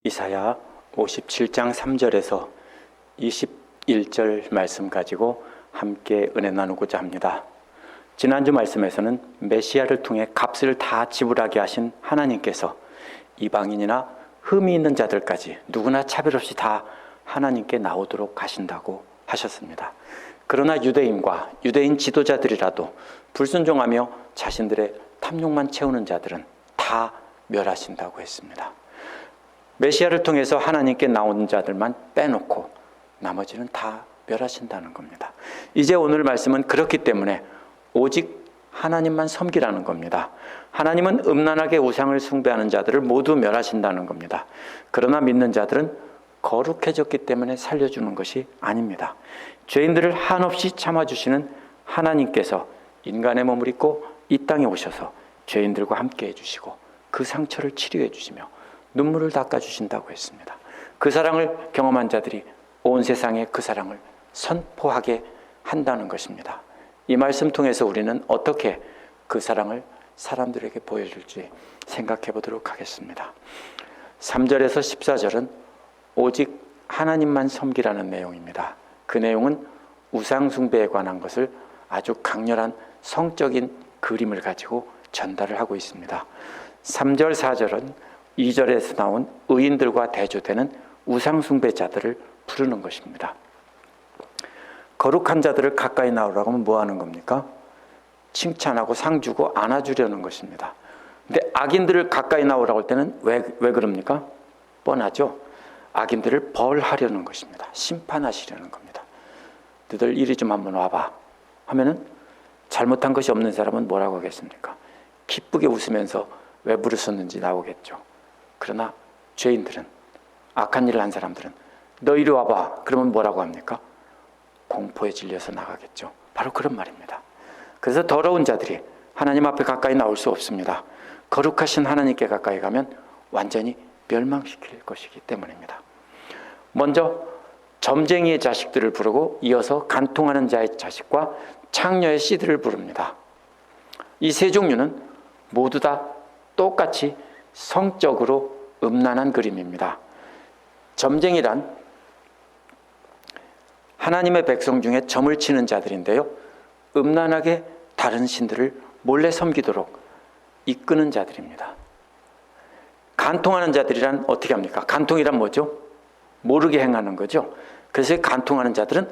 이사야 57장 3절에서 21절 말씀 가지고 함께 은혜 나누고자 합니다. 지난주 말씀에서는 메시아를 통해 값을 다 지불하게 하신 하나님께서 이방인이나 흠이 있는 자들까지 누구나 차별 없이 다 하나님께 나오도록 하신다고 하셨습니다. 그러나 유대인과 유대인 지도자들이라도 불순종하며 자신들의 탐욕만 채우는 자들은 다 멸하신다고 했습니다. 메시아를 통해서 하나님께 나오는 자들만 빼놓고 나머지는 다 멸하신다는 겁니다. 이제 오늘 말씀은 그렇기 때문에 오직 하나님만 섬기라는 겁니다. 하나님은 음란하게 우상을 숭배하는 자들을 모두 멸하신다는 겁니다. 그러나 믿는 자들은 거룩해졌기 때문에 살려주는 것이 아닙니다. 죄인들을 한없이 참아주시는 하나님께서 인간의 몸을 입고 이 땅에 오셔서 죄인들과 함께 해주시고 그 상처를 치료해 주시며 눈물을 닦아주신다고 했습니다. 그 사랑을 경험한 자들이 온 세상에 그 사랑을 선포하게 한다는 것입니다. 이 말씀 통해서 우리는 어떻게 그 사랑을 사람들에게 보여줄지 생각해 보도록 하겠습니다. 3절에서 14절은 오직 하나님만 섬기라는 내용입니다. 그 내용은 우상 숭배에 관한 것을 아주 강렬한 성적인 그림을 가지고 전달을 하고 있습니다. 3절, 4절은 2절에서 나온 의인들과 대조되는 우상 숭배자들을 부르는 것입니다. 거룩한 자들을 가까이 나오라고 하면 뭐 하는 겁니까? 칭찬하고 상 주고 안아주려는 것입니다. 근데 악인들을 가까이 나오라고 할 때는 왜 그럽니까? 뻔하죠. 악인들을 벌하려는 것입니다. 심판하시려는 겁니다. 너희들 이리 좀 한번 와봐 하면은 잘못한 것이 없는 사람은 뭐라고 하겠습니까? 기쁘게 웃으면서 왜 부르셨는지 나오겠죠. 그러나 죄인들은, 악한 일을 한 사람들은 너 이리 와봐 그러면 뭐라고 합니까? 공포에 질려서 나가겠죠. 바로 그런 말입니다. 그래서 더러운 자들이 하나님 앞에 가까이 나올 수 없습니다. 거룩하신 하나님께 가까이 가면 완전히 멸망시킬 것이기 때문입니다. 먼저 점쟁이의 자식들을 부르고 이어서 간통하는 자의 자식과 창녀의 씨들을 부릅니다. 이 세 종류는 모두 다 똑같이 성적으로 음란한 그림입니다. 점쟁이란 하나님의 백성 중에 점을 치는 자들인데요, 음란하게 다른 신들을 몰래 섬기도록 이끄는 자들입니다. 간통하는 자들이란 어떻게 합니까? 간통이란 뭐죠? 모르게 행하는 거죠. 그래서 간통하는 자들은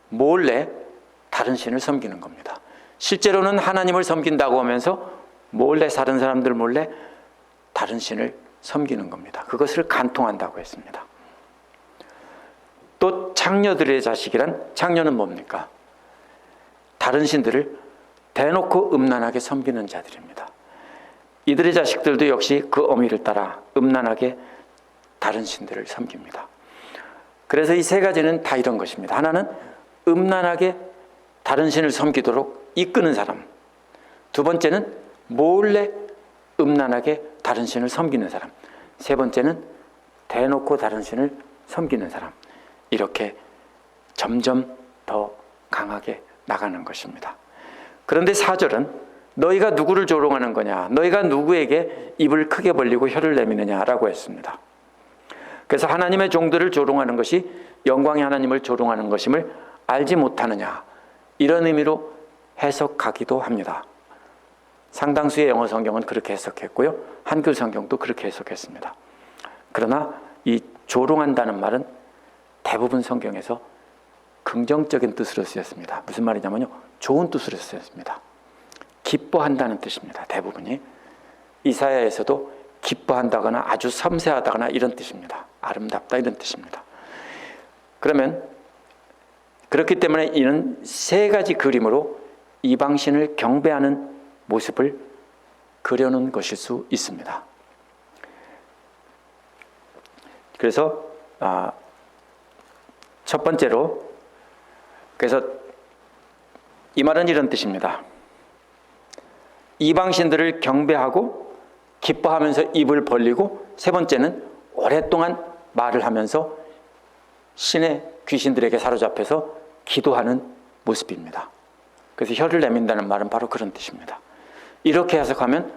몰래 다른 신을 섬기는 겁니다. 실제로는 하나님을 섬긴다고 하면서 몰래 다른 사람들 몰래 다른 신을 섬기는 겁니다. 그것을 간통한다고 했습니다. 또 창녀들의 자식이란, 창녀는 뭡니까? 다른 신들을 대놓고 음란하게 섬기는 자들입니다. 이들의 자식들도 역시 그 어미를 따라 음란하게 다른 신들을 섬깁니다. 그래서 이 세 가지는 다 이런 것입니다. 하나는 음란하게 다른 신을 섬기도록 이끄는 사람, 두 번째는 몰래 음란하게 다른 신을 섬기는 사람, 세 번째는 대놓고 다른 신을 섬기는 사람. 이렇게 점점 더 강하게 나가는 것입니다. 그런데 4절은 너희가 누구를 조롱하는 거냐, 너희가 누구에게 입을 크게 벌리고 혀를 내미느냐라고 했습니다. 그래서 하나님의 종들을 조롱하는 것이 영광의 하나님을 조롱하는 것임을 알지 못하느냐, 이런 의미로 해석하기도 합니다. 상당수의 영어 성경은 그렇게 해석했고요, 한글 성경도 그렇게 해석했습니다. 그러나 이 조롱한다는 말은 대부분 성경에서 긍정적인 뜻으로 쓰였습니다. 무슨 말이냐면요, 좋은 뜻으로 쓰였습니다. 기뻐한다는 뜻입니다. 대부분이. 이사야에서도 기뻐한다거나 아주 섬세하다거나 이런 뜻입니다. 아름답다 이런 뜻입니다. 그러면 그렇기 때문에 이는 세 가지 그림으로 이방신을 경배하는 모습을 그려놓은 것일 수 있습니다. 그래서 첫 번째로, 그래서 이 말은 이런 뜻입니다. 이방신들을 경배하고 기뻐하면서 입을 벌리고, 세 번째는 오랫동안 말을 하면서 신의 귀신들에게 사로잡혀서 기도하는 모습입니다. 그래서 혀를 내민다는 말은 바로 그런 뜻입니다. 이렇게 해석하면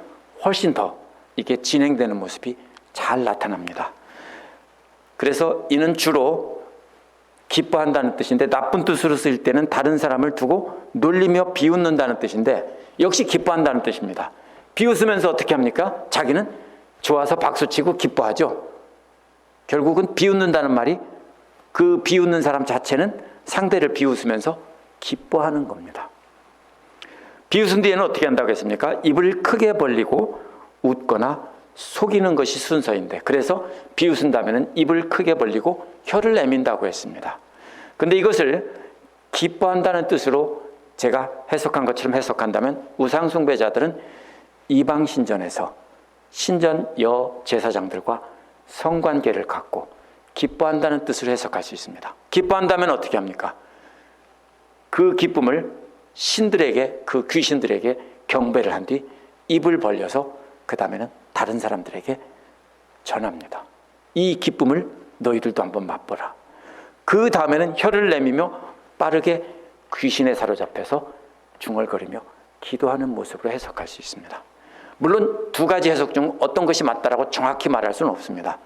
훨씬 더 이게 진행되는 모습이 잘 나타납니다. 그래서 이는 주로 기뻐한다는 뜻인데, 나쁜 뜻으로 쓰일 때는 다른 사람을 두고 놀리며 비웃는다는 뜻인데 역시 기뻐한다는 뜻입니다. 비웃으면서 어떻게 합니까? 자기는 좋아서 박수치고 기뻐하죠. 결국은 비웃는다는 말이 그 비웃는 사람 자체는 상대를 비웃으면서 기뻐하는 겁니다. 비웃은 뒤에는 어떻게 한다고 했습니까? 입을 크게 벌리고 웃거나 속이는 것이 순서인데, 그래서 비웃은 다음에는 입을 크게 벌리고 혀를 내민다고 했습니다. 근데 이것을 기뻐한다는 뜻으로 제가 해석한 것처럼 해석한다면 우상숭배자들은 이방 신전에서 신전 여제사장들과 성관계를 갖고 기뻐한다는 뜻으로 해석할 수 있습니다. 기뻐한다면 어떻게 합니까? 그 기쁨을 신들에게, 그 귀신들에게 경배를 한 뒤 입을 벌려서 그 다음에는 다른 사람들에게 전합니다. 이 기쁨을 너희들도 한번 맛보라. 그 다음에는 혀를 내밀며 빠르게 귀신에 사로잡혀서 중얼거리며 기도하는 모습으로 해석할 수 있습니다. 물론 두 가지 해석 중 어떤 것이 맞다라고 정확히 말할 수는 없습니다.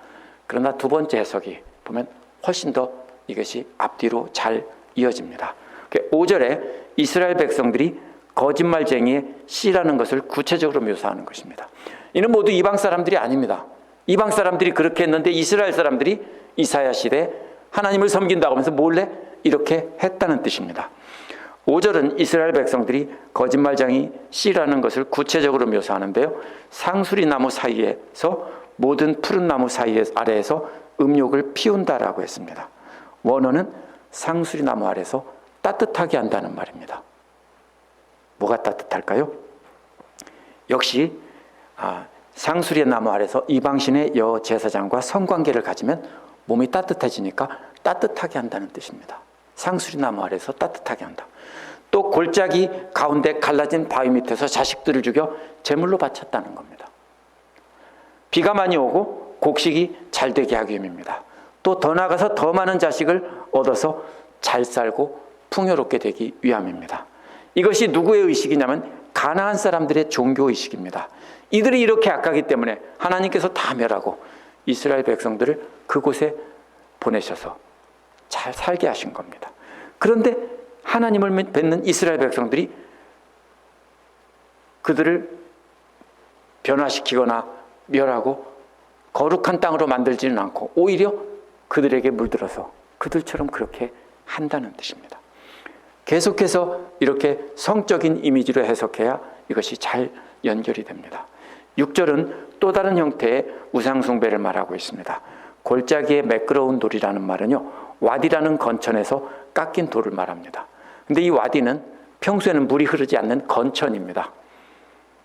그러나 두 번째 해석이 보면 훨씬 더 이것이 앞뒤로 잘 이어집니다. 5절에 이스라엘 백성들이 거짓말쟁이의 씨라는 것을 구체적으로 묘사하는 것입니다. 이는 모두 이방 사람들이 아닙니다. 이방 사람들이 그렇게 했는데 이스라엘 사람들이 이사야 시대에 하나님을 섬긴다고 하면서 몰래 이렇게 했다는 뜻입니다. 5절은 이스라엘 백성들이 거짓말쟁이 씨라는 것을 구체적으로 묘사하는데요, 상수리 나무 사이에서 모든 푸른 나무 아래에서 음욕을 피운다라고 했습니다. 원어는 상수리 나무 아래에서 따뜻하게 한다는 말입니다. 뭐가 따뜻할까요? 역시 상수리 나무 아래서 이방신의 여제사장과 성관계를 가지면 몸이 따뜻해지니까 따뜻하게 한다는 뜻입니다. 상수리 나무 아래서 따뜻하게 한다. 또 골짜기 가운데 갈라진 바위 밑에서 자식들을 죽여 제물로 바쳤다는 겁니다. 비가 많이 오고 곡식이 잘 되게 하기 위함입니다. 또 더 나아가서 더 많은 자식을 얻어서 잘 살고 풍요롭게 되기 위함입니다. 이것이 누구의 의식이냐면 가나안 사람들의 종교의식입니다. 이들이 이렇게 악하기 때문에 하나님께서 다 멸하고 이스라엘 백성들을 그곳에 보내셔서 잘 살게 하신 겁니다. 그런데 하나님을 뵙는 이스라엘 백성들이 그들을 변화시키거나 멸하고 거룩한 땅으로 만들지는 않고 오히려 그들에게 물들어서 그들처럼 그렇게 한다는 뜻입니다. 계속해서 이렇게 성적인 이미지로 해석해야 이것이 잘 연결이 됩니다. 6절은 또 다른 형태의 우상숭배를 말하고 있습니다. 골짜기에 매끄러운 돌이라는 말은요, 와디라는 건천에서 깎인 돌을 말합니다. 근데 이 와디는 평소에는 물이 흐르지 않는 건천입니다.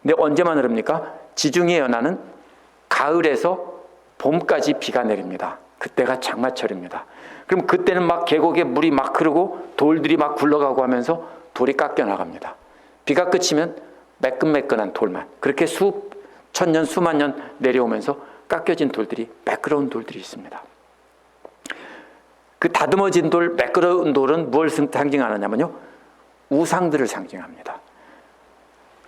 근데 언제만 흐릅니까? 지중해 연안은 가을에서 봄까지 비가 내립니다. 그때가 장마철입니다. 그럼 그때는 막 계곡에 물이 막 흐르고 돌들이 막 굴러가고 하면서 돌이 깎여 나갑니다. 비가 그치면 매끈매끈한 돌만, 그렇게 수천 년, 수만 년 내려오면서 깎여진 돌들이, 매끄러운 돌들이 있습니다. 그 다듬어진 돌, 매끄러운 돌은 무엇을 상징하느냐면요, 우상들을 상징합니다.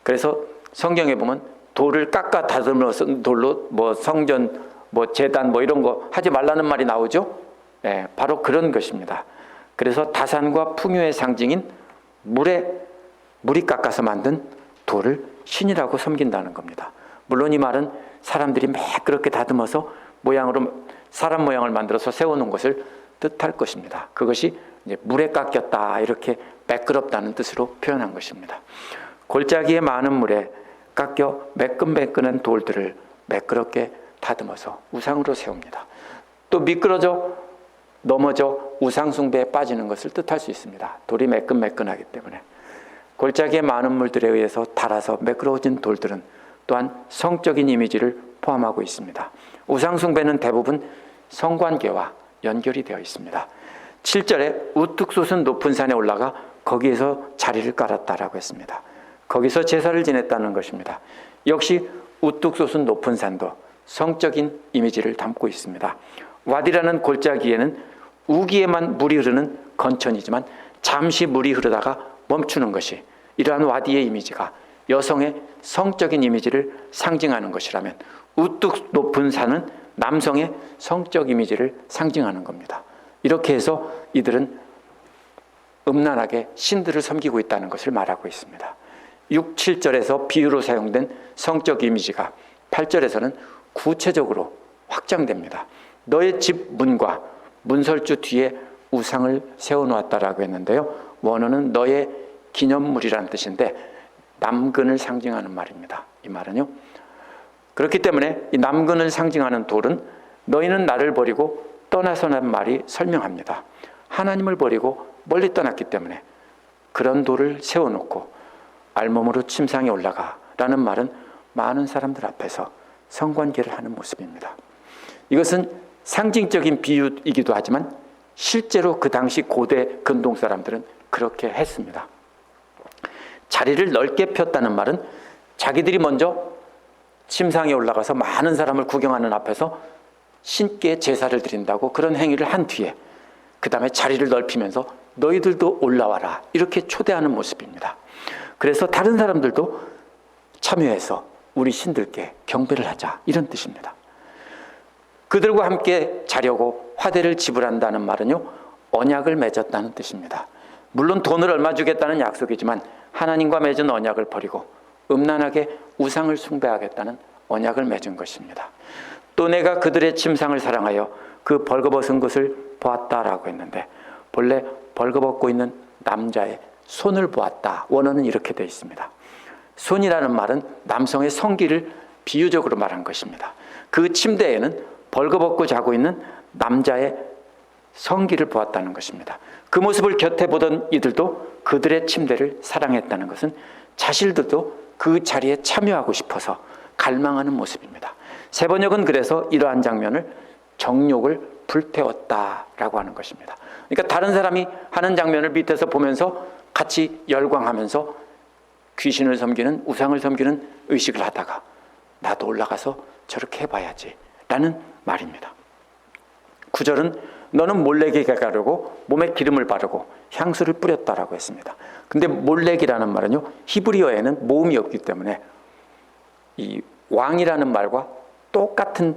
그래서 성경에 보면 돌을 깎아 다듬어서 돌로 뭐 성전, 뭐 제단, 뭐 이런 거 하지 말라는 말이 나오죠. 네, 바로 그런 것입니다. 그래서 다산과 풍요의 상징인 물이 깎아서 만든 돌을 신이라고 섬긴다는 겁니다. 물론 이 말은 사람들이 매끄럽게 다듬어서 사람 모양을 만들어서 세워놓은 것을 뜻할 것입니다. 그것이 이제 물에 깎였다, 이렇게 매끄럽다는 뜻으로 표현한 것입니다. 골짜기에 많은 물에 깎여 매끈매끈한 돌들을 매끄럽게 다듬어서 우상으로 세웁니다. 또 미끄러져 넘어져 우상숭배에 빠지는 것을 뜻할 수 있습니다. 돌이 매끈매끈하기 때문에. 골짜기에 많은 물들에 의해서 닳아서 매끄러워진 돌들은 또한 성적인 이미지를 포함하고 있습니다. 우상숭배는 대부분 성관계와 연결이 되어 있습니다. 7절에 우뚝 솟은 높은 산에 올라가 거기에서 자리를 깔았다라고 했습니다. 거기서 제사를 지냈다는 것입니다. 역시 우뚝 솟은 높은 산도 성적인 이미지를 담고 있습니다. 와디라는 골짜기에는 우기에만 물이 흐르는 건천이지만 잠시 물이 흐르다가 멈추는 것이, 이러한 와디의 이미지가 여성의 성적인 이미지를 상징하는 것이라면 우뚝 높은 산은 남성의 성적 이미지를 상징하는 겁니다. 이렇게 해서 이들은 음란하게 신들을 섬기고 있다는 것을 말하고 있습니다. 6, 7절에서 비유로 사용된 성적 이미지가 8절에서는 구체적으로 확장됩니다. 너의 집 문과 문설주 뒤에 우상을 세워놓았다라고 했는데요. 원어는 너의 기념물이라는 뜻인데 남근을 상징하는 말입니다. 이 말은요. 그렇기 때문에 이 남근을 상징하는 돌은 너희는 나를 버리고 떠나서라는 말이 설명합니다. 하나님을 버리고 멀리 떠났기 때문에 그런 돌을 세워놓고 알몸으로 침상에 올라가 라는 말은 많은 사람들 앞에서 성관계를 하는 모습입니다. 이것은 상징적인 비유이기도 하지만 실제로 그 당시 고대 근동 사람들은 그렇게 했습니다. 자리를 넓게 폈다는 말은 자기들이 먼저 침상에 올라가서 많은 사람을 구경하는 앞에서 신께 제사를 드린다고 그런 행위를 한 뒤에 그 다음에 자리를 넓히면서 너희들도 올라와라 이렇게 초대하는 모습입니다. 그래서 다른 사람들도 참여해서 우리 신들께 경배를 하자 이런 뜻입니다. 그들과 함께 자려고 화대를 지불한다는 말은요, 언약을 맺었다는 뜻입니다. 물론 돈을 얼마 주겠다는 약속이지만 하나님과 맺은 언약을 버리고 음란하게 우상을 숭배하겠다는 언약을 맺은 것입니다. 또 내가 그들의 침상을 사랑하여 그 벌거벗은 것을 보았다라고 했는데 본래 벌거벗고 있는 남자의 손을 보았다. 원어는 이렇게 되어 있습니다. 손이라는 말은 남성의 성기를 비유적으로 말한 것입니다. 그 침대에는 벌거벗고 자고 있는 남자의 성기를 보았다는 것입니다. 그 모습을 곁에 보던 이들도 그들의 침대를 사랑했다는 것은 자신들도 그 자리에 참여하고 싶어서 갈망하는 모습입니다. 세번역은 그래서 이러한 장면을 정욕을 불태웠다라고 하는 것입니다. 그러니까 다른 사람이 하는 장면을 밑에서 보면서 같이 열광하면서 귀신을 섬기는 우상을 섬기는 의식을 하다가 나도 올라가서 저렇게 해봐야지 라는 말입니다. 9절은 너는 몰래에게 가려고 몸에 기름을 바르고 향수를 뿌렸다라고 했습니다. 근데 몰렉이라는 말은요, 히브리어에는 모음이 없기 때문에 이 왕이라는 말과 똑같은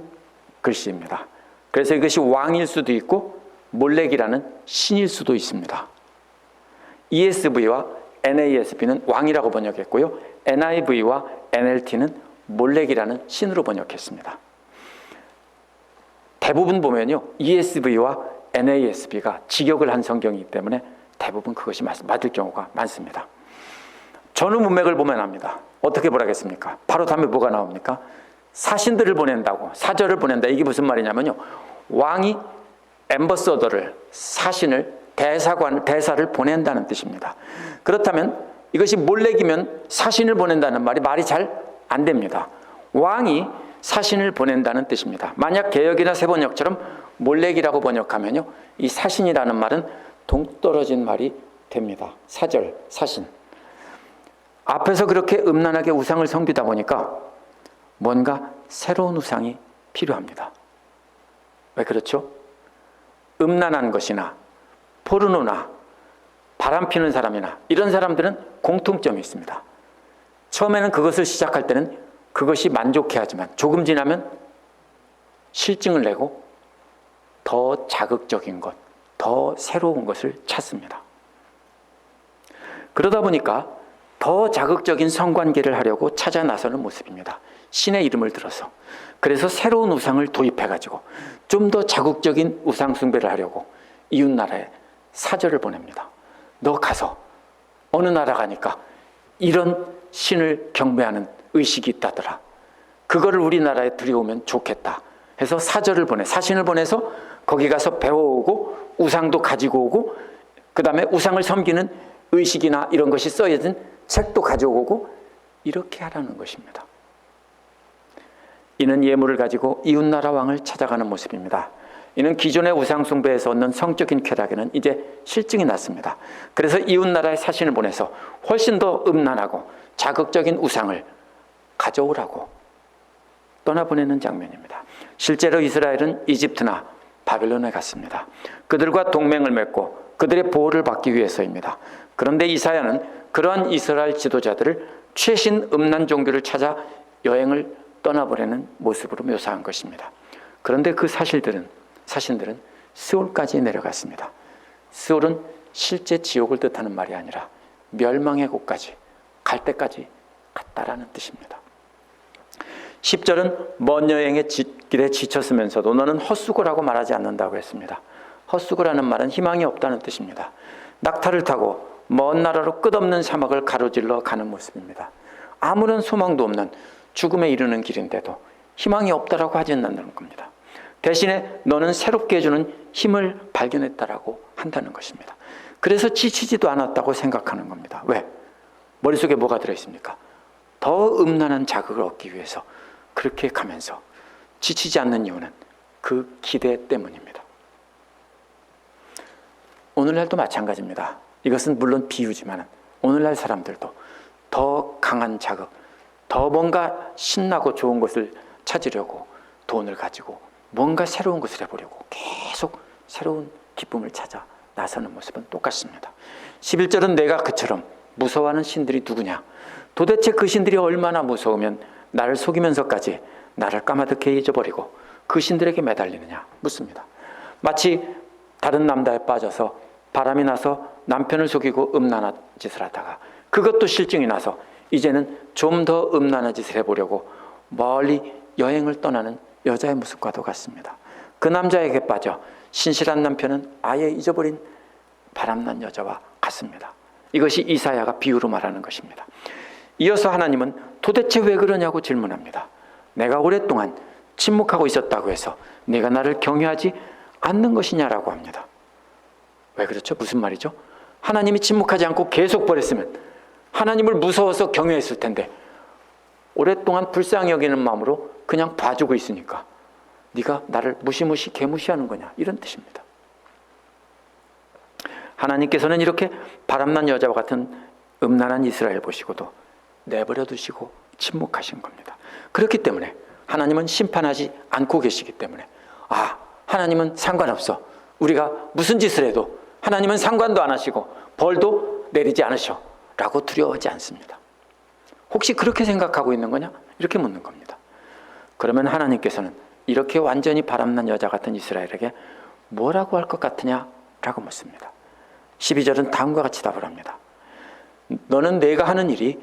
글씨입니다. 그래서 이것이 왕일 수도 있고 몰렉이라는 신일 수도 있습니다. ESV와 NASB는 왕이라고 번역했고요. NIV와 NLT는 몰렉이라는 신으로 번역했습니다. 대부분 보면요, ESV와 NASB가 직역을 한 성경이기 때문에 대부분 그것이 맞을 경우가 많습니다. 전후 문맥을 보면 압니다. 어떻게 보라겠습니까? 바로 다음에 뭐가 나옵니까? 사신들을 보낸다고, 사절을 보낸다. 이게 무슨 말이냐면요, 왕이 엠버서더를, 사신을, 대사를 보낸다는 뜻입니다. 그렇다면 이것이 몰렉이면 사신을 보낸다는 말이 잘 안 됩니다. 왕이 사신을 보낸다는 뜻입니다. 만약 개역이나 세번역처럼 몰렉이라고 번역하면요, 이 사신이라는 말은 동떨어진 말이 됩니다. 사절, 사신. 앞에서 그렇게 음란하게 우상을 섬기다 보니까 뭔가 새로운 우상이 필요합니다. 왜 그렇죠? 음란한 것이나 포르노나 바람 피는 사람이나 이런 사람들은 공통점이 있습니다. 처음에는 그것을 시작할 때는 그것이 만족해하지만 조금 지나면 실증을 내고 더 자극적인 것, 더 새로운 것을 찾습니다. 그러다 보니까 더 자극적인 성관계를 하려고 찾아 나서는 모습입니다. 신의 이름을 들어서. 그래서 새로운 우상을 도입해가지고 좀 더 자극적인 우상 숭배를 하려고 이웃나라에 사절을 보냅니다. 너 가서 어느 나라 가니까 이런 신을 경배하는 의식이 있다더라. 그거를 우리나라에 들여오면 좋겠다 해서 사신을 보내서 거기 가서 배워오고 우상도 가지고 오고 그 다음에 우상을 섬기는 의식이나 이런 것이 써있는 책도 가져오고 이렇게 하라는 것입니다. 이는 예물을 가지고 이웃나라 왕을 찾아가는 모습입니다. 이는 기존의 우상 숭배에서 얻는 성적인 쾌락에는 이제 실증이 났습니다. 그래서 이웃나라에 사신을 보내서 훨씬 더 음란하고 자극적인 우상을 가져오라고 떠나보내는 장면입니다. 실제로 이스라엘은 이집트나 바벨론에 갔습니다. 그들과 동맹을 맺고 그들의 보호를 받기 위해서입니다. 그런데 이사야는 그러한 이스라엘 지도자들을 최신 음란 종교를 찾아 여행을 떠나보내는 모습으로 묘사한 것입니다. 그런데 그 사신들은 스올까지 내려갔습니다. 스올은 실제 지옥을 뜻하는 말이 아니라 멸망의 곳까지 갈 때까지 갔다라는 뜻입니다. 10절은 먼 여행의 길에 지쳤으면서도 너는 헛수고라고 말하지 않는다고 했습니다. 헛수고라는 말은 희망이 없다는 뜻입니다. 낙타를 타고 먼 나라로 끝없는 사막을 가로질러 가는 모습입니다. 아무런 소망도 없는 죽음에 이르는 길인데도 희망이 없다라고 하지 않는다는 겁니다. 대신에 너는 새롭게 해주는 힘을 발견했다라고 한다는 것입니다. 그래서 지치지도 않았다고 생각하는 겁니다. 왜? 머릿속에 뭐가 들어있습니까? 더 음란한 자극을 얻기 위해서 그렇게 가면서 지치지 않는 이유는 그 기대 때문입니다. 오늘날도 마찬가지입니다. 이것은 물론 비유지만 오늘날 사람들도 더 강한 자극, 더 뭔가 신나고 좋은 것을 찾으려고 돈을 가지고 뭔가 새로운 것을 해보려고 계속 새로운 기쁨을 찾아 나서는 모습은 똑같습니다. 11절은 내가 그처럼 무서워하는 신들이 누구냐? 도대체 그 신들이 얼마나 무서우면 나를 속이면서까지 나를 까마득히 잊어버리고 그 신들에게 매달리느냐 묻습니다. 마치 다른 남자에 빠져서 바람이 나서 남편을 속이고 음란한 짓을 하다가 그것도 실증이 나서 이제는 좀 더 음란한 짓을 해보려고 멀리 여행을 떠나는 여자의 모습과도 같습니다. 그 남자에게 빠져 신실한 남편은 아예 잊어버린 바람난 여자와 같습니다. 이것이 이사야가 비유로 말하는 것입니다. 이어서 하나님은 도대체 왜 그러냐고 질문합니다. 내가 오랫동안 침묵하고 있었다고 해서 네가 나를 경외하지 않는 것이냐라고 합니다. 왜 그렇죠? 무슨 말이죠? 하나님이 침묵하지 않고 계속 버렸으면 하나님을 무서워서 경외했을 텐데 오랫동안 불쌍히 여기는 마음으로 그냥 봐주고 있으니까 네가 나를 무시무시 개무시하는 거냐 이런 뜻입니다. 하나님께서는 이렇게 바람난 여자와 같은 음란한 이스라엘 보시고도 내버려 두시고 침묵하신 겁니다. 그렇기 때문에 하나님은 심판하지 않고 계시기 때문에 하나님은 상관없어. 우리가 무슨 짓을 해도 하나님은 상관도 안 하시고 벌도 내리지 않으셔 라고 두려워하지 않습니다. 혹시 그렇게 생각하고 있는 거냐? 이렇게 묻는 겁니다. 그러면 하나님께서는 이렇게 완전히 바람난 여자 같은 이스라엘에게 뭐라고 할 것 같으냐? 라고 묻습니다. 12절은 다음과 같이 답을 합니다. 너는 내가 하는 일이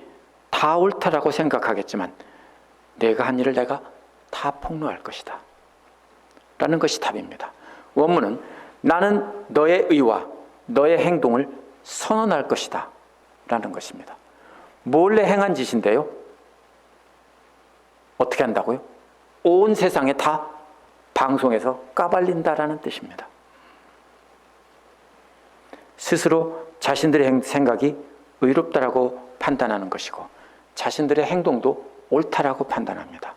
다 옳다라고 생각하겠지만 내가 한 일을 내가 다 폭로할 것이다 라는 것이 답입니다. 원문은 나는 너의 의와 너의 행동을 선언할 것이다 라는 것입니다. 몰래 행한 짓인데요, 어떻게 한다고요? 온 세상에 다 방송에서 까발린다라는 뜻입니다. 스스로 자신들의 생각이 의롭다라고 판단하는 것이고 자신들의 행동도 옳다라고 판단합니다.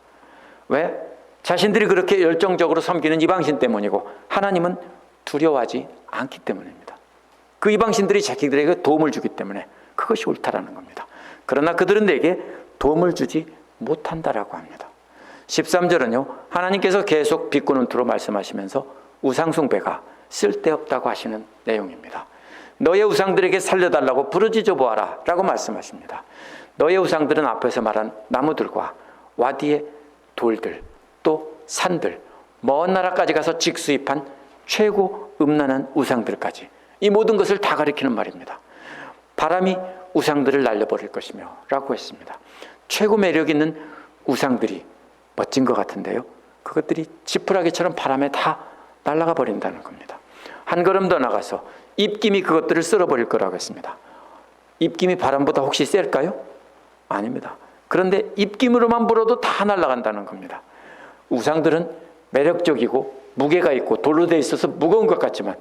왜? 자신들이 그렇게 열정적으로 섬기는 이방신 때문이고 하나님은 두려워하지 않기 때문입니다. 그 이방신들이 자기들에게 도움을 주기 때문에 그것이 옳다라는 겁니다. 그러나 그들은 내게 도움을 주지 못한다라고 합니다. 13절은요, 하나님께서 계속 비꼬는 투로 말씀하시면서 우상숭배가 쓸데없다고 하시는 내용입니다. 너의 우상들에게 살려달라고 부르짖어 보아라 라고 말씀하십니다. 너의 우상들은 앞에서 말한 나무들과 와디의 돌들, 또 산들, 먼 나라까지 가서 직수입한 최고 음란한 우상들까지, 이 모든 것을 다 가리키는 말입니다. 바람이 우상들을 날려버릴 것이며 라고 했습니다. 최고 매력 있는 우상들이 멋진 것 같은데요, 그것들이 지푸라기처럼 바람에 다 날아가 버린다는 겁니다. 한 걸음 더 나가서 입김이 그것들을 쓸어버릴 거라고 했습니다. 입김이 바람보다 혹시 셀까요? 아닙니다. 그런데 입김으로만 불어도 다 날아간다는 겁니다. 우상들은 매력적이고 무게가 있고 돌로 되어 있어서 무거운 것 같지만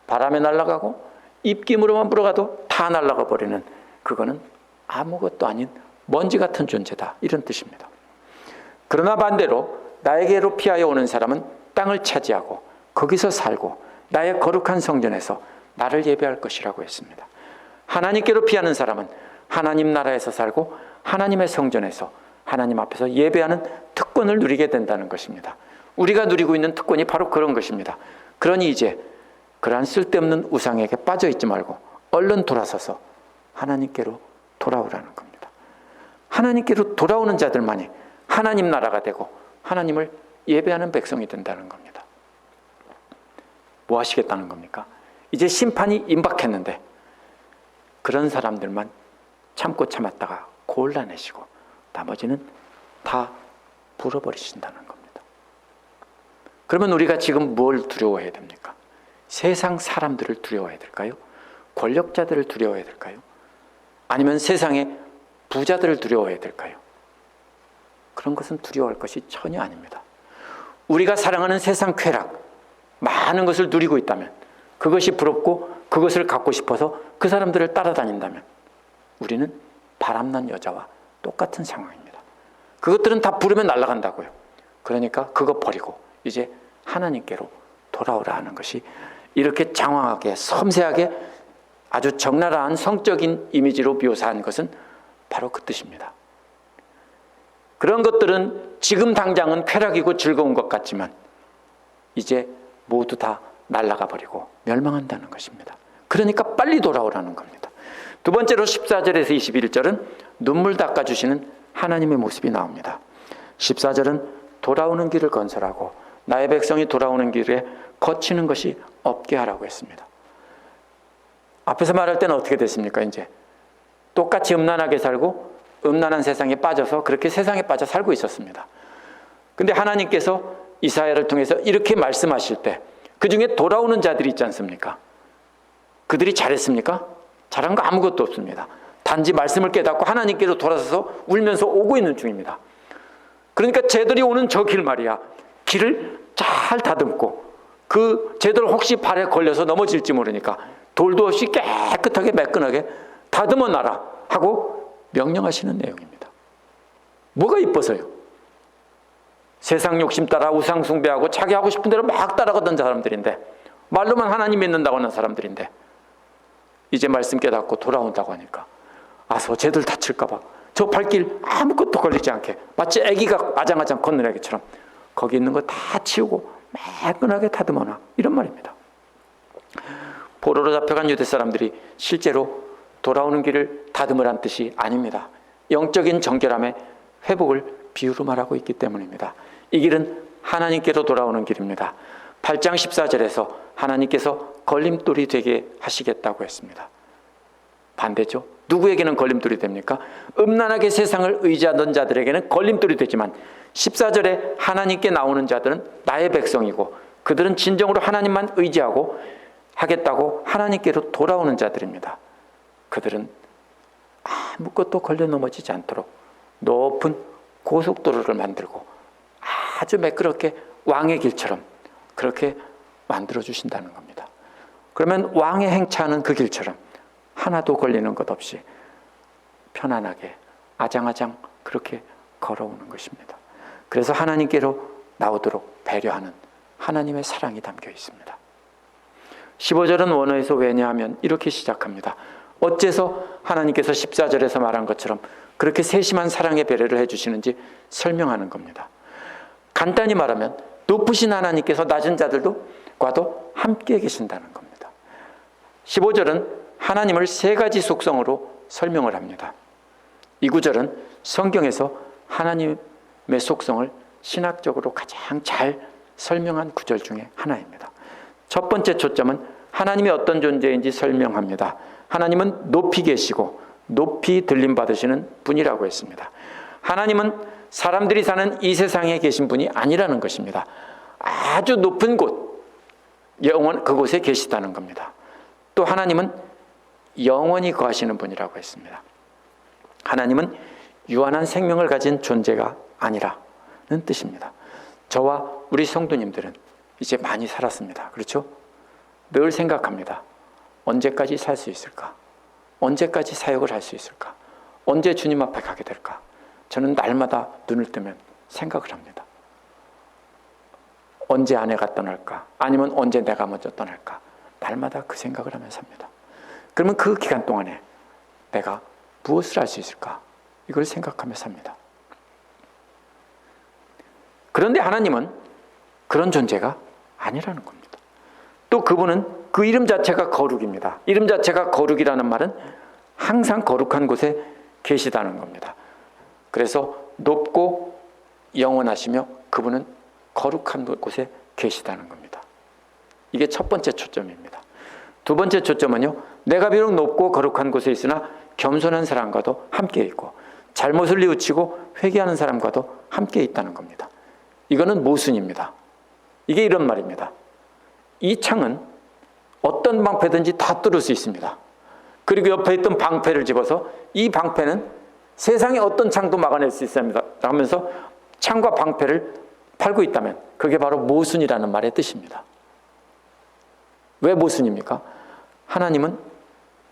바람에 날아가고 입김으로만 불어가도 다 날아가 버리는, 그거는 아무것도 아닌 먼지 같은 존재다, 이런 뜻입니다. 그러나 반대로 나에게로 피하여 오는 사람은 땅을 차지하고 거기서 살고 나의 거룩한 성전에서 나를 예배할 것이라고 했습니다. 하나님께로 피하는 사람은 하나님 나라에서 살고 하나님의 성전에서 하나님 앞에서 예배하는 특권을 누리게 된다는 것입니다. 우리가 누리고 있는 특권이 바로 그런 것입니다. 그러니 이제 그러한 쓸데없는 우상에게 빠져있지 말고 얼른 돌아서서 하나님께로 돌아오라는 겁니다. 하나님께로 돌아오는 자들만이 하나님 나라가 되고 하나님을 예배하는 백성이 된다는 겁니다. 뭐 하시겠다는 겁니까? 이제 심판이 임박했는데 그런 사람들만 참고 참았다가 골라내시고 나머지는 다 불어버리신다는 겁니다. 그러면 우리가 지금 뭘 두려워해야 됩니까? 세상 사람들을 두려워해야 될까요? 권력자들을 두려워해야 될까요? 아니면 세상의 부자들을 두려워해야 될까요? 그런 것은 두려워할 것이 전혀 아닙니다. 우리가 사랑하는 세상 쾌락, 많은 것을 누리고 있다면, 그것이 부럽고 그것을 갖고 싶어서 그 사람들을 따라다닌다면 우리는 바람난 여자와 똑같은 상황입니다. 그것들은 다 부르면 날아간다고요. 그러니까 그거 버리고 이제 하나님께로 돌아오라 하는 것이, 이렇게 장황하게 섬세하게 아주 적나라한 성적인 이미지로 묘사한 것은 바로 그 뜻입니다. 그런 것들은 지금 당장은 쾌락이고 즐거운 것 같지만 이제 모두 다 날아가 버리고 멸망한다는 것입니다. 그러니까 빨리 돌아오라는 겁니다. 두 번째로 14절에서 21절은 눈물 닦아주시는 하나님의 모습이 나옵니다. 14절은 돌아오는 길을 건설하고 나의 백성이 돌아오는 길에 거치는 것이 없게 하라고 했습니다. 앞에서 말할 때는 어떻게 됐습니까? 이제 똑같이 음란하게 살고 음란한 세상에 빠져서 그렇게 세상에 빠져 살고 있었습니다. 근데 하나님께서 이사야를 통해서 이렇게 말씀하실 때 그 중에 돌아오는 자들이 있지 않습니까? 그들이 잘했습니까? 잘한 거 아무것도 없습니다. 단지 말씀을 깨닫고 하나님께로 돌아서서 울면서 오고 있는 중입니다. 그러니까 쟤들이 오는 저 길 말이야, 길을 잘 다듬고 그 쟤들 혹시 발에 걸려서 넘어질지 모르니까 돌도 없이 깨끗하게 매끈하게 다듬어 놔라 하고 명령하시는 내용입니다. 뭐가 이뻐서요? 세상 욕심 따라 우상 숭배하고 자기 하고 싶은 대로 막 따라가던 사람들인데, 말로만 하나님 믿는다고 하는 사람들인데 이제 말씀 깨닫고 돌아온다고 하니까 아서 쟤들 다칠까 봐 저 발길 아무것도 걸리지 않게 마치 아기가 아장아장 걷는 아기처럼 거기 있는 거 다 치우고 매끈하게 다듬어놔, 이런 말입니다. 포로로 잡혀간 유대 사람들이 실제로 돌아오는 길을 다듬으란 뜻이 아닙니다. 영적인 정결함의 회복을 비유로 말하고 있기 때문입니다. 이 길은 하나님께로 돌아오는 길입니다. 8장 14절에서 하나님께서 걸림돌이 되게 하시겠다고 했습니다. 반대죠. 누구에게는 걸림돌이 됩니까? 음란하게 세상을 의지하던 자들에게는 걸림돌이 되지만 14절에 하나님께 나오는 자들은 나의 백성이고 그들은 진정으로 하나님만 의지하고 하겠다고 하나님께로 돌아오는 자들입니다. 그들은 아무것도 걸려 넘어지지 않도록 높은 고속도로를 만들고 아주 매끄럽게 왕의 길처럼 그렇게 만들어주신다는 겁니다. 그러면 왕의 행차하는 그 길처럼 하나도 걸리는 것 없이 편안하게 아장아장 그렇게 걸어오는 것입니다. 그래서 하나님께로 나오도록 배려하는 하나님의 사랑이 담겨 있습니다. 15절은 원어에서 왜냐하면 이렇게 시작합니다. 어째서 하나님께서 14절에서 말한 것처럼 그렇게 세심한 사랑의 배려를 해주시는지 설명하는 겁니다. 간단히 말하면 높으신 하나님께서 낮은 자들과도 함께 계신다는 겁니다. 15절은 하나님을 세 가지 속성으로 설명을 합니다. 이 구절은 성경에서 하나님의 속성을 신학적으로 가장 잘 설명한 구절 중에 하나입니다. 첫 번째 초점은 하나님이 어떤 존재인지 설명합니다. 하나님은 높이 계시고 높이 들림받으시는 분이라고 했습니다. 하나님은 사람들이 사는 이 세상에 계신 분이 아니라는 것입니다. 아주 높은 곳, 영원 그곳에 계시다는 겁니다. 또 하나님은 영원히 거하시는 분이라고 했습니다. 하나님은 유한한 생명을 가진 존재가 아니라는 뜻입니다. 저와 우리 성도님들은 이제 많이 살았습니다. 그렇죠? 늘 생각합니다. 언제까지 살 수 있을까? 언제까지 사역을 할 수 있을까? 언제 주님 앞에 가게 될까? 저는 날마다 눈을 뜨면 생각을 합니다. 언제 아내가 떠날까? 아니면 언제 내가 먼저 떠날까? 날마다 그 생각을 하면서 삽니다. 그러면 그 기간 동안에 내가 무엇을 할 수 있을까? 이걸 생각하면서 삽니다. 그런데 하나님은 그런 존재가 아니라는 겁니다. 또 그분은 그 이름 자체가 거룩입니다. 이름 자체가 거룩이라는 말은 항상 거룩한 곳에 계시다는 겁니다. 그래서 높고 영원하시며 그분은 거룩한 곳에 계시다는 겁니다. 이게 첫 번째 초점입니다. 두 번째 초점은요, 내가 비록 높고 거룩한 곳에 있으나 겸손한 사람과도 함께 있고 잘못을 뉘우치고 회개하는 사람과도 함께 있다는 겁니다. 이거는 모순입니다. 이게 이런 말입니다. 이 창은 어떤 방패든지 다 뚫을 수 있습니다. 그리고 옆에 있던 방패를 집어서 이 방패는 세상의 어떤 창도 막아낼 수 있습니다 하면서 창과 방패를 팔고 있다면 그게 바로 모순이라는 말의 뜻입니다. 왜 모순입니까? 하나님은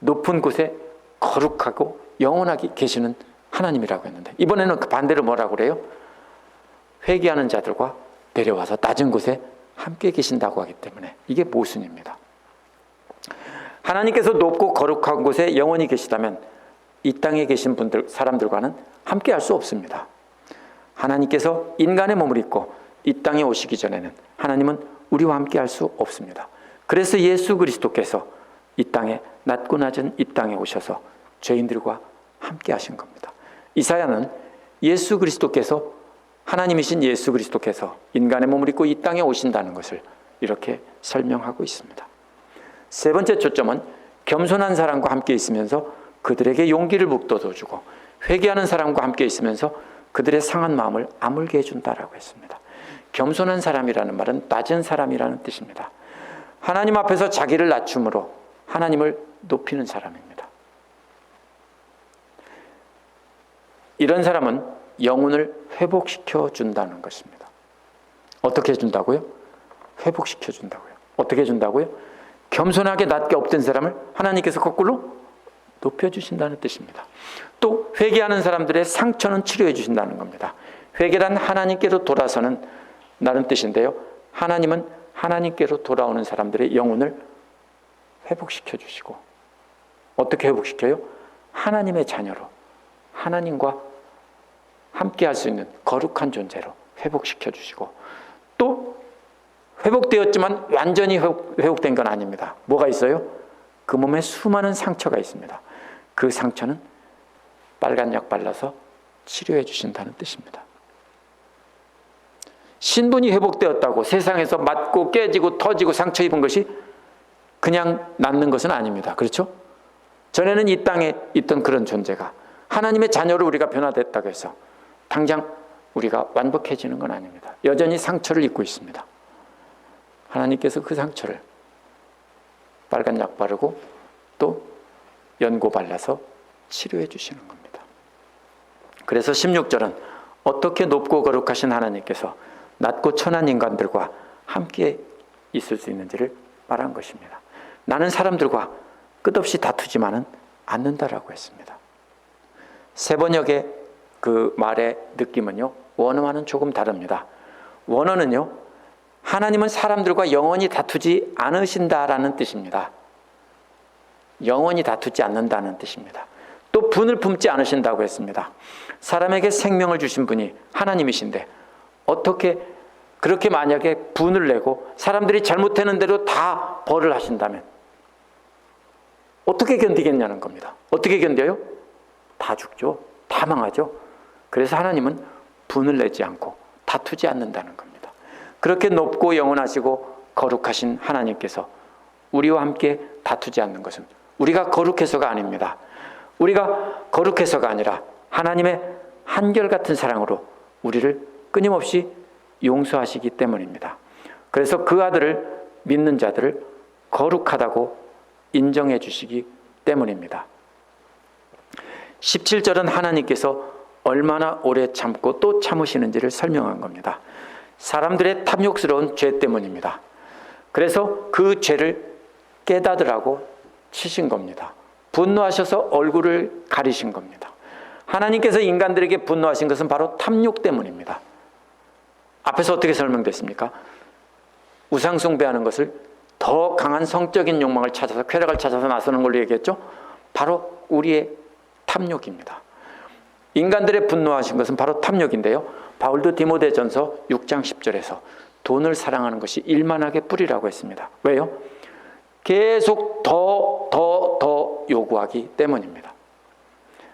높은 곳에 거룩하고 영원하게 계시는 하나님이라고 했는데 이번에는 그 반대로 뭐라고 그래요? 회개하는 자들과 내려와서 낮은 곳에 함께 계신다고 하기 때문에 이게 모순입니다. 하나님께서 높고 거룩한 곳에 영원히 계시다면 이 땅에 계신 사람들과는 함께 할 수 없습니다. 하나님께서 인간의 몸을 입고 이 땅에 오시기 전에는 하나님은 우리와 함께 할 수 없습니다. 그래서 예수 그리스도께서 이 땅에 낮고 낮은 이 땅에 오셔서 죄인들과 함께 하신 겁니다. 이사야는 예수 그리스도께서 하나님이신 예수 그리스도께서 인간의 몸을 입고 이 땅에 오신다는 것을 이렇게 설명하고 있습니다. 세 번째 초점은 겸손한 사람과 함께 있으면서 그들에게 용기를 북돋워주고 회개하는 사람과 함께 있으면서 그들의 상한 마음을 아물게 해준다라고 했습니다. 겸손한 사람이라는 말은 낮은 사람이라는 뜻입니다. 하나님 앞에서 자기를 낮춤으로 하나님을 높이는 사람입니다. 이런 사람은 영혼을 회복시켜 준다는 것입니다. 어떻게 해준다고요? 회복시켜 준다고요. 어떻게 해준다고요? 겸손하게 낮게 엎든 사람을 하나님께서 거꾸로 높여주신다는 뜻입니다. 또 회개하는 사람들의 상처는 치료해 주신다는 겁니다. 회개란 하나님께로 돌아서는 다는 뜻인데요. 하나님은 하나님께로 돌아오는 사람들의 영혼을 회복시켜 주시고 어떻게 회복시켜요? 하나님의 자녀로 하나님과 함께 할 수 있는 거룩한 존재로 회복시켜 주시고 또 회복되었지만 완전히 회복된 건 아닙니다. 뭐가 있어요? 그 몸에 수많은 상처가 있습니다. 그 상처는 빨간 약 발라서 치료해 주신다는 뜻입니다. 신분이 회복되었다고 세상에서 맞고 깨지고 터지고 상처 입은 것이 그냥 낫는 것은 아닙니다. 그렇죠? 전에는 이 땅에 있던 그런 존재가 하나님의 자녀로 우리가 변화됐다고 해서 당장 우리가 완벽해지는 건 아닙니다. 여전히 상처를 입고 있습니다. 하나님께서 그 상처를 빨간 약 바르고 또 연고 발라서 치료해 주시는 겁니다. 그래서 16절은 어떻게 높고 거룩하신 하나님께서 낮고 천한 인간들과 함께 있을 수 있는지를 말한 것입니다. 나는 사람들과 끝없이 다투지만은 않는다라고 했습니다. 세 번역의 그 말의 느낌은요, 원어와는 조금 다릅니다. 원어는요, 하나님은 사람들과 영원히 다투지 않으신다라는 뜻입니다. 영원히 다투지 않는다는 뜻입니다. 또 분을 품지 않으신다고 했습니다. 사람에게 생명을 주신 분이 하나님이신데 어떻게 그렇게 만약에 분을 내고 사람들이 잘못하는 대로 다 벌을 하신다면 어떻게 견디겠냐는 겁니다. 어떻게 견뎌요? 다 죽죠. 다 망하죠. 그래서 하나님은 분을 내지 않고 다투지 않는다는 겁니다. 그렇게 높고 영원하시고 거룩하신 하나님께서 우리와 함께 다투지 않는 것은 우리가 거룩해서가 아닙니다. 우리가 거룩해서가 아니라 하나님의 한결같은 사랑으로 우리를 끊임없이 용서하시기 때문입니다. 그래서 그 아들을 믿는 자들을 거룩하다고 인정해 주시기 때문입니다. 17절은 하나님께서 얼마나 오래 참고 또 참으시는지를 설명한 겁니다. 사람들의 탐욕스러운 죄 때문입니다. 그래서 그 죄를 깨닫으라고 치신 겁니다. 분노하셔서 얼굴을 가리신 겁니다. 하나님께서 인간들에게 분노하신 것은 바로 탐욕 때문입니다. 앞에서 어떻게 설명됐습니까? 우상 숭배하는 것을 더 강한 성적인 욕망을 찾아서 쾌락을 찾아서 나서는 걸로 얘기했죠. 바로 우리의 탐욕입니다. 인간들의 분노하신 것은 바로 탐욕인데요. 바울도 디모데전서 6장 10절에서 돈을 사랑하는 것이 일만하게 뿌리라고 했습니다. 왜요? 계속 더 요구하기 때문입니다.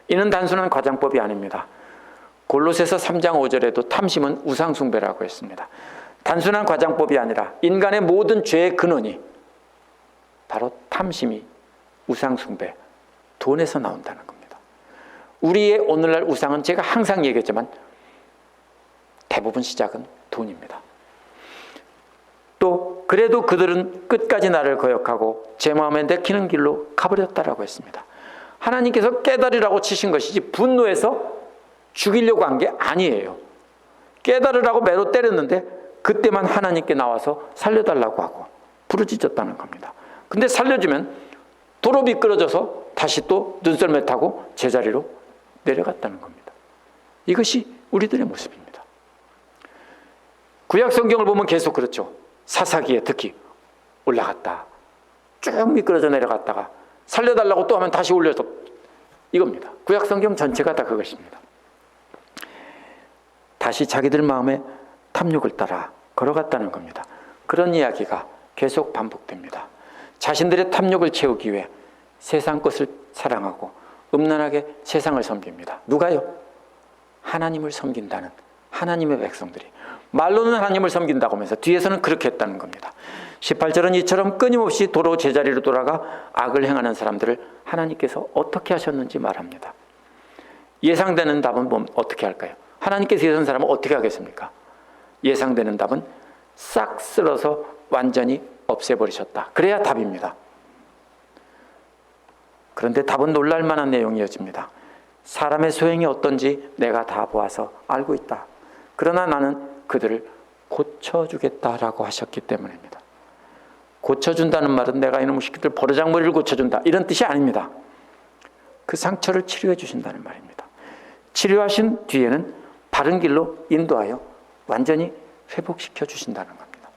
이는 단순한 과장법이 아닙니다. 골로새서 3장 5절에도 탐심은 우상숭배라고 했습니다. 단순한 과장법이 아니라 인간의 모든 죄의 근원이 바로 탐심이, 우상숭배, 돈에서 나온다는 겁니다. 우리의 오늘날 우상은 제가 항상 얘기했지만 대부분 시작은 돈입니다. 또 그래도 그들은 끝까지 나를 거역하고 제 마음에 내키는 길로 가버렸다라고 했습니다. 하나님께서 깨달으라고 치신 것이지 분노해서 죽이려고 한 게 아니에요. 깨달으라고 매로 때렸는데 그때만 하나님께 나와서 살려달라고 하고 부르짖었다는 겁니다. 근데 살려주면 도로 미끄러져서 다시 또 눈썰매 타고 제자리로 내려갔다는 겁니다. 이것이 우리들의 모습입니다. 구약 성경을 보면 계속 그렇죠. 사사기에 특히 올라갔다 쭉 미끄러져 내려갔다가 살려달라고 또 하면 다시 올려서 이겁니다. 구약 성경 전체가 다 그것입니다. 다시 자기들 마음에 탐욕을 따라 걸어갔다는 겁니다. 그런 이야기가 계속 반복됩니다. 자신들의 탐욕을 채우기 위해 세상 것을 사랑하고 음란하게 세상을 섬깁니다. 누가요? 하나님을 섬긴다는 하나님의 백성들이. 말로는 하나님을 섬긴다고 하면서 뒤에서는 그렇게 했다는 겁니다. 18절은 이처럼 끊임없이 도로 제자리로 돌아가 악을 행하는 사람들을 하나님께서 어떻게 하셨는지 말합니다. 예상되는 답은 어떻게 할까요? 하나님께서 이런 사람을 어떻게 하겠습니까? 예상되는 답은 싹 쓸어서 완전히 없애버리셨다. 그래야 답입니다. 그런데 답은 놀랄만한 내용이 이어집니다. 사람의 소행이 어떤지 내가 다 보아서 알고 있다. 그러나 나는 그들을 고쳐주겠다라고 하셨기 때문입니다. 고쳐준다는 말은 내가 이놈의 새끼들 버르장머리를 고쳐준다 이런 뜻이 아닙니다. 그 상처를 치료해 주신다는 말입니다. 치료하신 뒤에는 바른 길로 인도하여 완전히 회복시켜 주신다는 겁니다.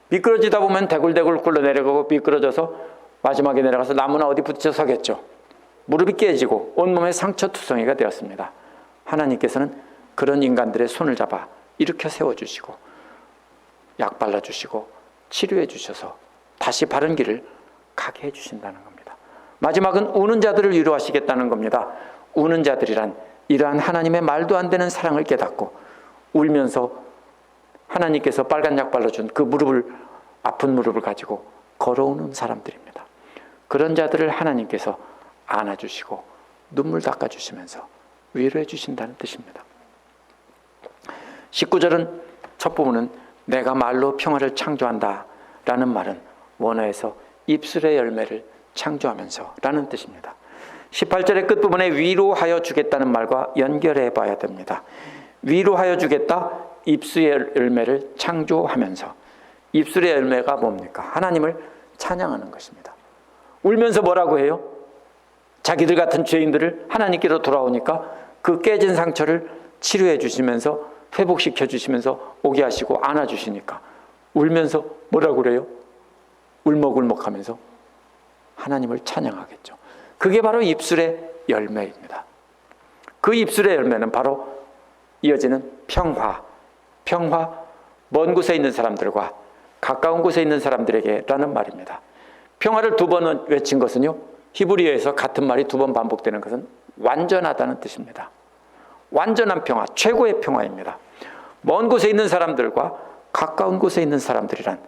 미끄러지다 보면 대굴대굴 굴러내려가고 미끄러져서 마지막에 내려가서 나무나 어디 부딪혀 서겠죠. 무릎이 깨지고 온몸에 상처투성이가 되었습니다. 하나님께서는 그런 인간들의 손을 잡아 일으켜 세워주시고 약 발라주시고 치료해 주셔서 다시 바른 길을 가게 해주신다는 겁니다. 마지막은 우는 자들을 위로하시겠다는 겁니다. 우는 자들이란 이러한 하나님의 말도 안 되는 사랑을 깨닫고 울면서 하나님께서 빨간 약 발라준 그 아픈 무릎을 가지고 걸어오는 사람들입니다. 그런 자들을 하나님께서 안아주시고 눈물 닦아주시면서 위로해 주신다는 뜻입니다. 19절은 첫 부분은 내가 말로 평화를 창조한다 라는 말은 원어에서 입술의 열매를 창조하면서 라는 뜻입니다. 18절의 끝부분에 위로하여 주겠다는 말과 연결해 봐야 됩니다. 위로하여 주겠다, 입술의 열매를 창조하면서. 입술의 열매가 뭡니까? 하나님을 찬양하는 것입니다. 울면서 뭐라고 해요? 자기들 같은 죄인들을 하나님께로 돌아오니까 그 깨진 상처를 치료해 주시면서 회복시켜 주시면서 오게 하시고 안아주시니까 울면서 뭐라고 그래요? 울먹울먹하면서 하나님을 찬양하겠죠. 그게 바로 입술의 열매입니다. 그 입술의 열매는 바로 이어지는 평화, 먼 곳에 있는 사람들과 가까운 곳에 있는 사람들에게 라는 말입니다. 평화를 두 번 외친 것은요, 히브리어에서 같은 말이 두 번 반복되는 것은 완전하다는 뜻입니다. 완전한 평화, 최고의 평화입니다. 먼 곳에 있는 사람들과 가까운 곳에 있는 사람들이란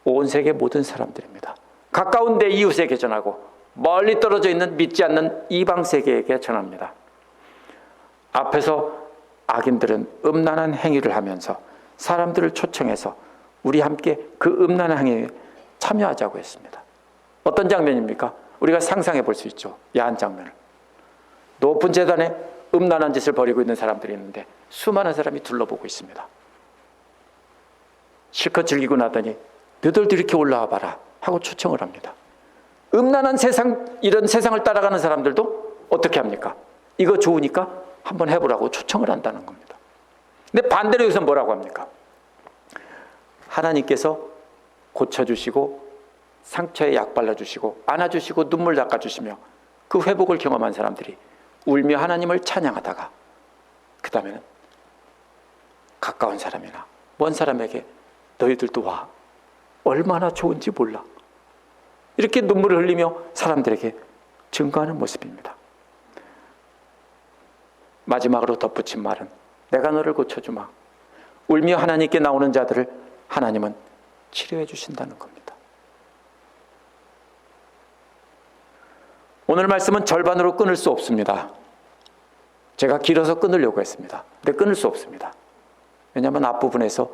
온 세계 모든 사람들입니다. 가까운 내 이웃에게 전하고 멀리 떨어져 있는 믿지 않는 이방 세계에게 전합니다. 앞에서 악인들은 음란한 행위를 하면서 사람들을 초청해서 우리 함께 그 음란한 행위에 참여하자고 했습니다. 어떤 장면입니까? 우리가 상상해 볼 수 있죠. 야한 장면을. 높은 재단에 음란한 짓을 벌이고 있는 사람들이 있는데 수많은 사람이 둘러보고 있습니다. 실컷 즐기고 나더니 너희들도 이렇게 올라와 봐라 하고 초청을 합니다. 음란한 세상, 이런 세상을 따라가는 사람들도 어떻게 합니까? 이거 좋으니까 한번 해보라고 초청을 한다는 겁니다. 근데 반대로 여기서 뭐라고 합니까? 하나님께서 고쳐주시고 상처에 약 발라주시고 안아주시고 눈물 닦아주시며 그 회복을 경험한 사람들이 울며 하나님을 찬양하다가 그 다음에는 가까운 사람이나 먼 사람에게 너희들도 와, 얼마나 좋은지 몰라, 이렇게 눈물을 흘리며 사람들에게 증거하는 모습입니다. 마지막으로 덧붙인 말은 내가 너를 고쳐주마. 울며 하나님께 나오는 자들을 하나님은 치료해 주신다는 겁니다. 오늘 말씀은 절반으로 끊을 수 없습니다. 제가 길어서 끊으려고 했습니다. 근데 끊을 수 없습니다. 왜냐하면 앞부분에서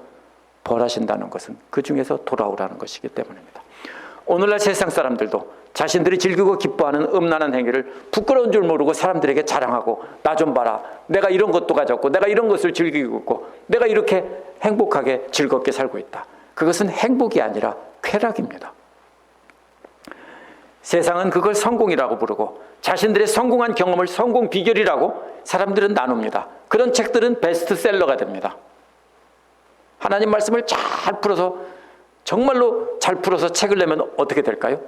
벌하신다는 것은 그 중에서 돌아오라는 것이기 때문입니다. 오늘날 세상 사람들도 자신들이 즐기고 기뻐하는 음란한 행위를 부끄러운 줄 모르고 사람들에게 자랑하고, 나 좀 봐라, 내가 이런 것도 가졌고 내가 이런 것을 즐기고 있고 내가 이렇게 행복하게 즐겁게 살고 있다. 그것은 행복이 아니라 쾌락입니다. 세상은 그걸 성공이라고 부르고 자신들의 성공한 경험을 성공 비결이라고 사람들은 나눕니다. 그런 책들은 베스트셀러가 됩니다. 하나님 말씀을 잘 풀어서, 정말로 잘 풀어서 책을 내면 어떻게 될까요?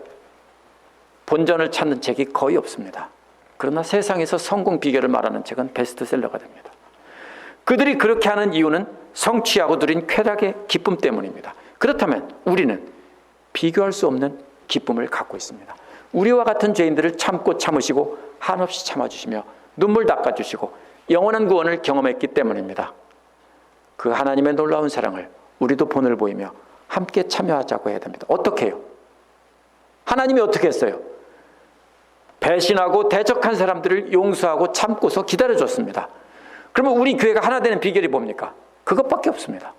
본전을 찾는 책이 거의 없습니다. 그러나 세상에서 성공 비결을 말하는 책은 베스트셀러가 됩니다. 그들이 그렇게 하는 이유는 성취하고 누린 쾌락의 기쁨 때문입니다. 그렇다면 우리는 비교할 수 없는 기쁨을 갖고 있습니다. 우리와 같은 죄인들을 참고 참으시고 한없이 참아주시며 눈물 닦아주시고 영원한 구원을 경험했기 때문입니다. 그 하나님의 놀라운 사랑을 우리도 본을 보이며 함께 참여하자고 해야 됩니다. 어떻게 해요? 하나님이 어떻게 했어요? 배신하고 대적한 사람들을 용서하고 참고서 기다려줬습니다. 그러면 우리 교회가 하나 되는 비결이 뭡니까? 그것밖에 없습니다.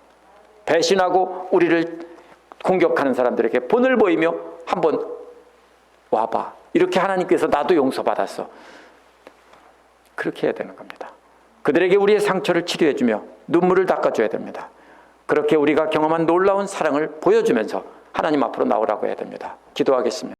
배신하고 우리를 공격하는 사람들에게 본을 보이며 한번 와봐. 이렇게 하나님께서 나도 용서받았어. 그렇게 해야 되는 겁니다. 그들에게 우리의 상처를 치료해주며 눈물을 닦아줘야 됩니다. 그렇게 우리가 경험한 놀라운 사랑을 보여주면서 하나님 앞으로 나오라고 해야 됩니다. 기도하겠습니다.